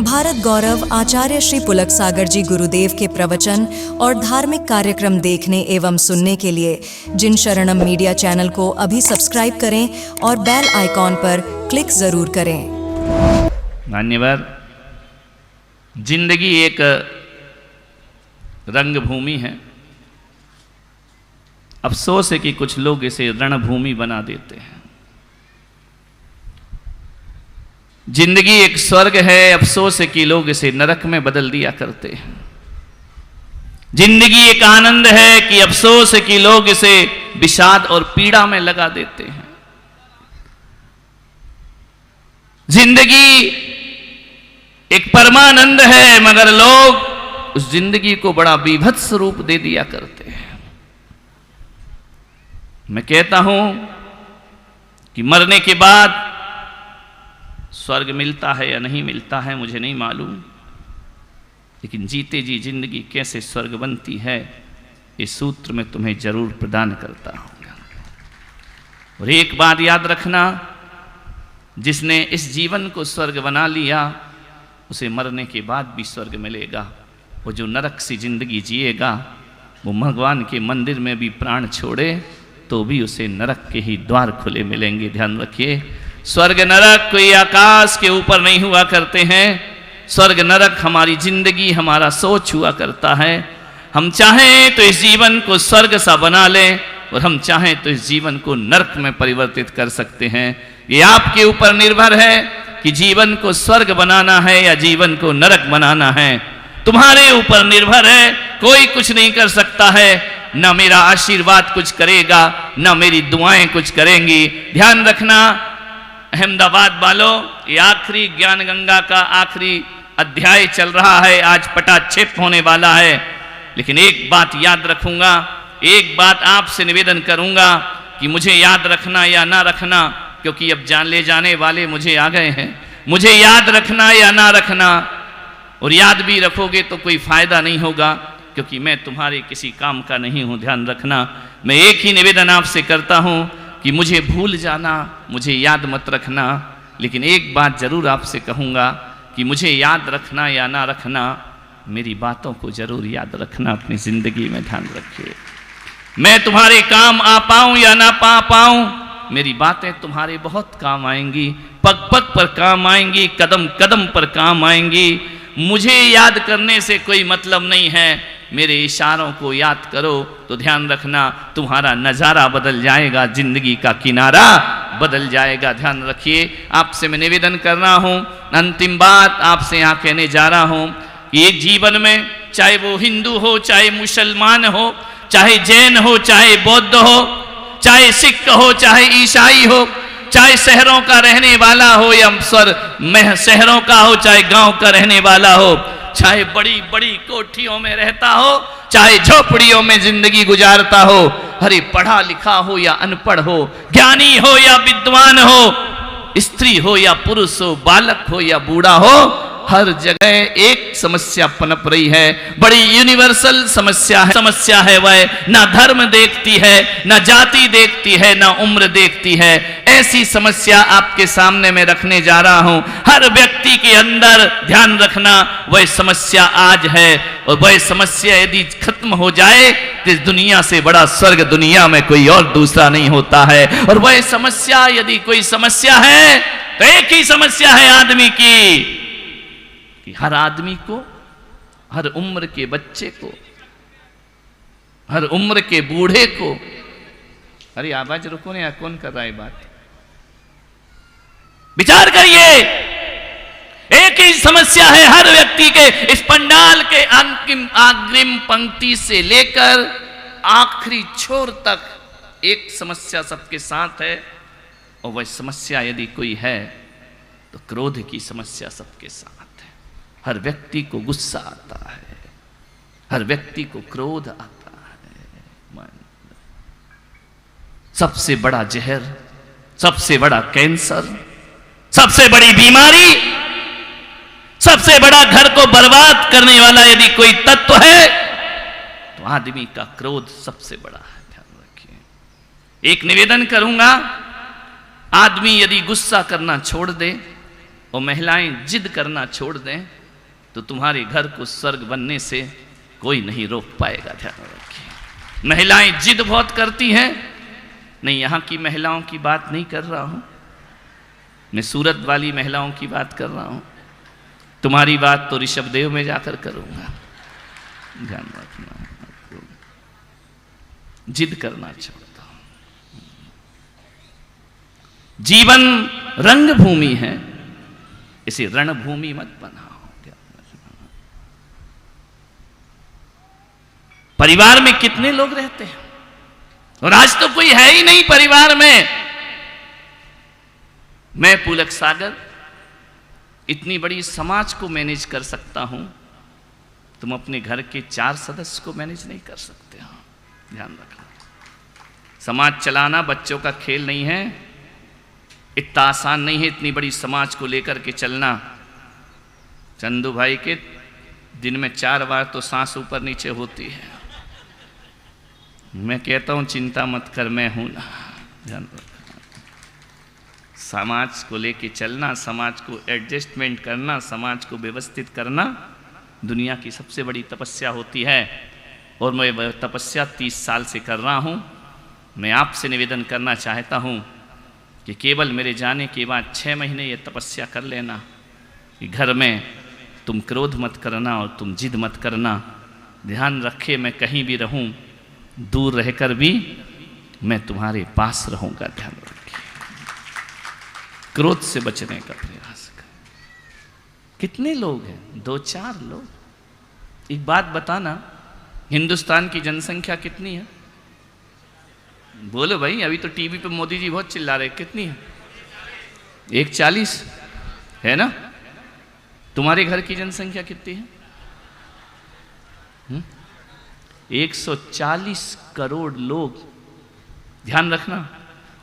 भारत गौरव आचार्य श्री पुलक सागर जी गुरुदेव के प्रवचन और धार्मिक कार्यक्रम देखने एवं सुनने के लिए जिन शरणम मीडिया चैनल को अभी सब्सक्राइब करें और बेल आइकॉन पर क्लिक जरूर करें। धन्यवाद। जिंदगी एक रंगभूमि है। अफसोस है कि कुछ लोग इसे रणभूमि बना देते हैं। जिंदगी एक स्वर्ग है, अफसोस है कि लोग इसे नरक में बदल दिया करते हैं। जिंदगी एक आनंद है कि अफसोस है कि लोग इसे विषाद और पीड़ा में लगा देते हैं। जिंदगी एक परमानंद है, मगर लोग उस जिंदगी को बड़ा बीभत्स रूप दे दिया करते हैं। मैं कहता हूं कि मरने के बाद स्वर्ग मिलता है या नहीं मिलता है मुझे नहीं मालूम, लेकिन जीते जी जिंदगी कैसे स्वर्ग बनती है इस सूत्र में तुम्हें जरूर प्रदान करता हूं। और एक बात याद रखना, जिसने इस जीवन को स्वर्ग बना लिया उसे मरने के बाद भी स्वर्ग मिलेगा। वो जो नरक सी जिंदगी जिएगा वो भगवान के मंदिर में भी प्राण छोड़े तो भी उसे नरक के ही द्वार खुले मिलेंगे। ध्यान रखिए, स्वर्ग नरक कोई आकाश के ऊपर नहीं हुआ करते हैं। स्वर्ग नरक हमारी जिंदगी, हमारा सोच हुआ करता है। हम चाहें तो इस जीवन को स्वर्ग सा बना लें और हम चाहें तो इस जीवन को नरक में परिवर्तित कर सकते हैं। ये आपके ऊपर निर्भर है कि जीवन को स्वर्ग बनाना है या जीवन को नरक बनाना है। तुम्हारे ऊपर निर्भर है। कोई कुछ नहीं कर सकता है, ना मेरा आशीर्वाद कुछ करेगा, ना मेरी दुआएं कुछ करेंगी। ध्यान रखना अहमदाबाद वालों, ये आखिरी ज्ञान गंगा का आखिरी अध्याय चल रहा है, आज पटाक्षेप होने वाला है। लेकिन एक बात याद रखूंगा, एक बात आपसे निवेदन करूंगा कि मुझे याद रखना या ना रखना, क्योंकि अब जान ले जाने वाले मुझे आ गए हैं। मुझे याद रखना या ना रखना, और याद भी रखोगे तो कोई फायदा नहीं होगा, क्योंकि मैं तुम्हारे किसी काम का नहीं हूं। ध्यान रखना, मैं एक ही निवेदन आपसे करता हूं कि मुझे भूल जाना, मुझे याद मत रखना। लेकिन एक बात जरूर आपसे कहूंगा कि मुझे याद रखना या ना रखना, मेरी बातों को जरूर याद रखना अपनी जिंदगी में। ध्यान रखिए, मैं तुम्हारे काम आ पाऊं या ना पा पाऊं, मेरी बातें तुम्हारे बहुत काम आएंगी, पग पग पर काम आएंगी, कदम कदम पर काम आएंगी। मुझे याद करने से कोई मतलब नहीं है, मेरे इशारों को याद करो तो ध्यान रखना तुम्हारा नज़ारा बदल जाएगा, जिंदगी का किनारा बदल जाएगा। ध्यान रखिए, आपसे मैं निवेदन कर रहा हूँ, अंतिम बात आपसे यहाँ कहने जा रहा हूँ कि एक जीवन में चाहे वो हिंदू हो, चाहे मुसलमान हो, चाहे जैन हो, चाहे बौद्ध हो, चाहे सिख हो, चाहे ईसाई हो, चाहे शहरों का रहने वाला हो या शहरों का हो, चाहे गांव का रहने वाला हो, चाहे बड़ी बड़ी कोठियों में रहता हो, चाहे झोपड़ियों में जिंदगी गुजारता हो, अरे पढ़ा लिखा हो या अनपढ़ हो, ज्ञानी हो या विद्वान हो, स्त्री हो या पुरुष हो, बालक हो या बूढ़ा हो, हर जगह एक समस्या पनप रही है। बड़ी यूनिवर्सल समस्या है वह ना धर्म देखती है, ना जाति देखती है, ना उम्र देखती है। ऐसी समस्या आपके सामने मैं रखने जा रहा हूं। हर व्यक्ति के अंदर, ध्यान रखना, वह समस्या आज है, और वह समस्या यदि खत्म हो जाए तो इस दुनिया से बड़ा स्वर्ग दुनिया में कोई और दूसरा नहीं होता है। और वह समस्या, यदि कोई समस्या है तो एक ही समस्या है आदमी की, कि हर आदमी को, हर उम्र के बच्चे को, हर उम्र के बूढ़े को, अरे आवाज रुको ना, कौन कर रहा है बात, विचार करिए। एक ही समस्या है हर व्यक्ति के, इस पंडाल के अग्रिम पंक्ति से लेकर आखिरी छोर तक एक समस्या सबके साथ है। और वह समस्या यदि कोई है तो क्रोध की समस्या सबके साथ है। हर व्यक्ति को गुस्सा आता है, हर व्यक्ति को क्रोध आता है। सबसे बड़ा जहर, सबसे बड़ा कैंसर, सबसे बड़ी बीमारी, सबसे बड़ा घर को बर्बाद करने वाला यदि कोई तत्व है तो आदमी का क्रोध सबसे बड़ा है। ध्यान रखिए, एक निवेदन करूंगा, आदमी यदि गुस्सा करना छोड़ दे और महिलाएं जिद करना छोड़ दें तो तुम्हारे घर को स्वर्ग बनने से कोई नहीं रोक पाएगा। ध्यान रखिए, महिलाएं जिद बहुत करती हैं। नहीं, यहाँ की महिलाओं की बात नहीं कर रहा हूँ, मैं सूरत वाली महिलाओं की बात कर रहा हूँ। तुम्हारी बात तो ऋषभदेव में जाकर करूँगा। ध्यान रखना, जिद करना छोड़ दो। जीवन रंग भूमि है, इसे रणभूमि मत बनाओ। परिवार में कितने लोग रहते हैं, और आज तो कोई है ही नहीं परिवार में। मैं पुलक सागर इतनी बड़ी समाज को मैनेज कर सकता हूं, तुम अपने घर के 4 सदस्य को मैनेज नहीं कर सकते हो। ध्यान रखना, समाज चलाना बच्चों का खेल नहीं है, इतना आसान नहीं है इतनी बड़ी समाज को लेकर के चलना। चंदू भाई के दिन में 4 बार तो सांस ऊपर नीचे होती है। मैं कहता हूं चिंता मत कर, मैं हूं ना। ध्यान रखना, समाज को लेके चलना, समाज को एडजस्टमेंट करना, समाज को व्यवस्थित करना दुनिया की सबसे बड़ी तपस्या होती है। और मैं तपस्या 30 साल से कर रहा हूं। मैं आपसे निवेदन करना चाहता हूं कि केवल मेरे जाने के बाद 6 महीने ये तपस्या कर लेना कि घर में तुम क्रोध मत करना और तुम जिद मत करना। ध्यान रखे, मैं कहीं भी रहूं, दूर रहकर भी मैं तुम्हारे पास रहूंगा। ध्यान रखिए, क्रोध से बचने का प्रयास कर। कितने लोग हैं? 2-4 लोग। एक बात बताना, हिंदुस्तान की जनसंख्या कितनी है? बोलो भाई, अभी तो टीवी पे मोदी जी बहुत चिल्ला रहे, कितनी है? 140 है ना? तुम्हारे घर की जनसंख्या कितनी है? 140 करोड़ लोग। ध्यान रखना,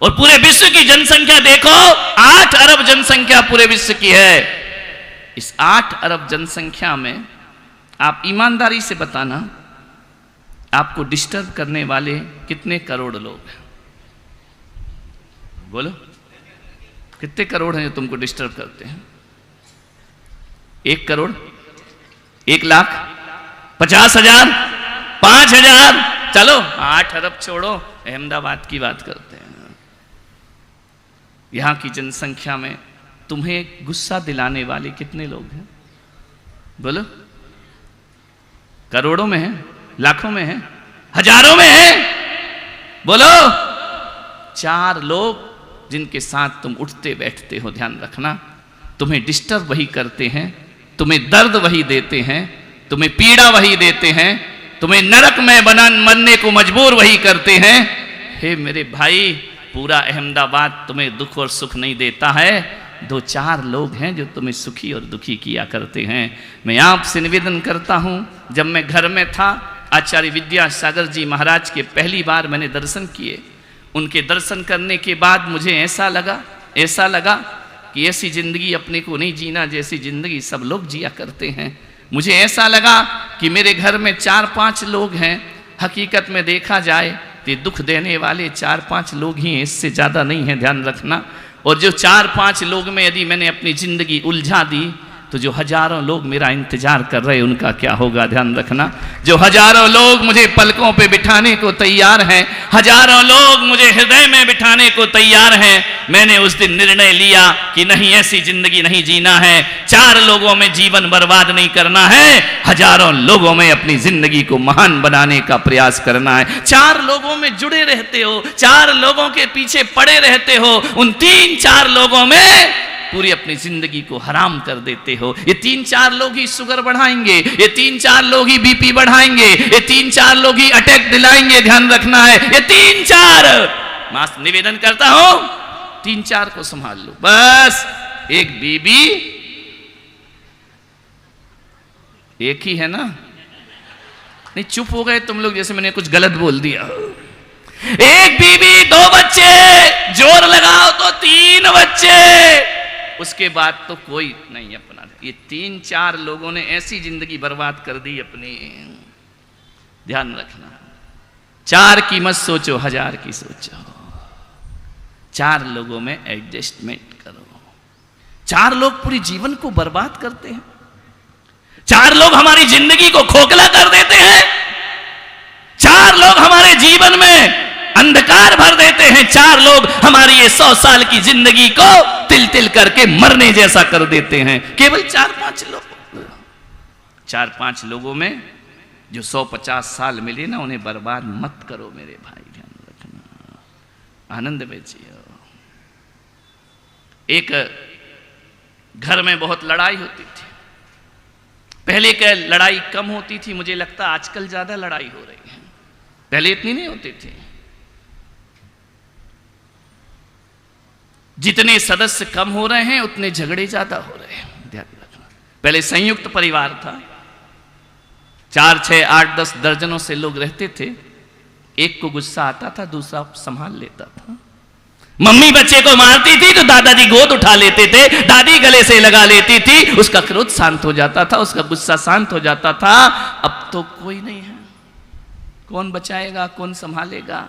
और पूरे विश्व की जनसंख्या देखो, 8 अरब जनसंख्या पूरे विश्व की है। इस 8 अरब जनसंख्या में आप ईमानदारी से बताना, आपको डिस्टर्ब करने वाले कितने करोड़ लोग हैं? बोलो, कितने करोड़ हैं जो तुमको डिस्टर्ब करते हैं? 1 करोड़, 1 लाख, 50,000, 5,000, चलो 8 अरब छोड़ो, अहमदाबाद की बात करते हैं। यहां की जनसंख्या में तुम्हें गुस्सा दिलाने वाले कितने लोग हैं? बोलो, करोड़ों में है, लाखों में है, हजारों में है? बोलो, 4 लोग जिनके साथ तुम उठते बैठते हो। ध्यान रखना, तुम्हें डिस्टर्ब वही करते हैं, तुम्हें दर्द वही देते हैं, तुम्हें पीड़ा वही देते हैं, तुम्हें नरक में बनने को मजबूर वही करते हैं। हे मेरे भाई, पूरा अहमदाबाद तुम्हें दुख और सुख नहीं देता है। 2-4 लोग हैं जो तुम्हें सुखी और दुखी किया करते हैं। मैं आपसे निवेदन करता हूं, जब मैं घर में था, आचार्य विद्यासागर जी महाराज के पहली बार मैंने दर्शन किए। उनके दर्शन करने के बाद मुझे ऐसा लगा कि ऐसी जिंदगी अपने को नहीं जीना जैसी जिंदगी सब लोग जिया करते हैं। मुझे ऐसा लगा कि मेरे घर में 4-5 लोग हैं। हकीकत में देखा जाए तो दुख देने वाले 4-5 लोग ही हैं, इससे ज़्यादा नहीं है। ध्यान रखना, और जो 4-5 लोग में यदि मैंने अपनी ज़िंदगी उलझा दी तो जो हजारों लोग मेरा इंतजार कर रहे हैं उनका क्या होगा? ध्यान रखना, जो हजारों लोग मुझे पलकों पे बिठाने को तैयार हैं, हजारों लोग मुझे हृदय में बिठाने को तैयार हैं। मैंने उस दिन निर्णय लिया कि नहीं, ऐसी जिंदगी नहीं जीना है। 4 लोगों में जीवन बर्बाद नहीं करना है, हजारों लोगों में अपनी जिंदगी को महान बनाने का प्रयास करना है। 4 लोगों में जुड़े रहते हो, 4 लोगों के पीछे पड़े रहते हो, उन 3-4 लोगों में पूरी अपनी जिंदगी को हराम कर देते हो। ये 3-4 लोग ही शुगर बढ़ाएंगे, ये 3-4 लोग ही बीपी बढ़ाएंगे, ये 3-4 लोग ही अटैक दिलाएंगे। ध्यान रखना है, ये 3-4, मास निवेदन करता हूं, 3-4 को संभाल लो बस। एक बीबी, एक ही है ना? नहीं, चुप हो गए तुम लोग, जैसे मैंने कुछ गलत बोल दिया। एक बीबी, 2 बच्चे, जोर लगाओ तो 3 बच्चे, उसके बाद तो कोई नहीं अपना। ये 3-4 लोगों ने ऐसी जिंदगी बर्बाद कर दी अपनी। ध्यान रखना, 4 की मत सोचो, 1000 की सोचो। 4 लोगों में एडजस्टमेंट करो। 4 लोग पूरी जीवन को बर्बाद करते हैं, 4 लोग हमारी जिंदगी को खोखला कर देते हैं, 4 लोग हमारे जीवन में अंधकार भर देते हैं, 4 लोग हमारी ये 100 साल की जिंदगी को तिल तिल करके मरने जैसा कर देते हैं। केवल 4-5 लोग, 4-5 लोगों में जो 150 साल मिले ना, उन्हें बर्बाद मत करो मेरे भाई, ध्यान रखना, आनंद में जियो। एक घर में बहुत लड़ाई होती थी, पहले क्या लड़ाई कम होती थी, मुझे लगता आजकल ज्यादा लड़ाई हो रही है, पहले इतनी नहीं होती थी। जितने सदस्य कम हो रहे हैं उतने झगड़े ज्यादा हो रहे हैं, ध्यान रखना। पहले संयुक्त परिवार था, 4, 6, 8, 10 दर्जनों से लोग रहते थे, एक को गुस्सा आता था दूसरा संभाल लेता था। मम्मी बच्चे को मारती थी तो दादाजी गोद उठा लेते थे, दादी गले से लगा लेती थी, उसका क्रोध शांत हो जाता था, उसका गुस्सा शांत हो जाता था। अब तो कोई नहीं है, कौन बचाएगा, कौन संभालेगा?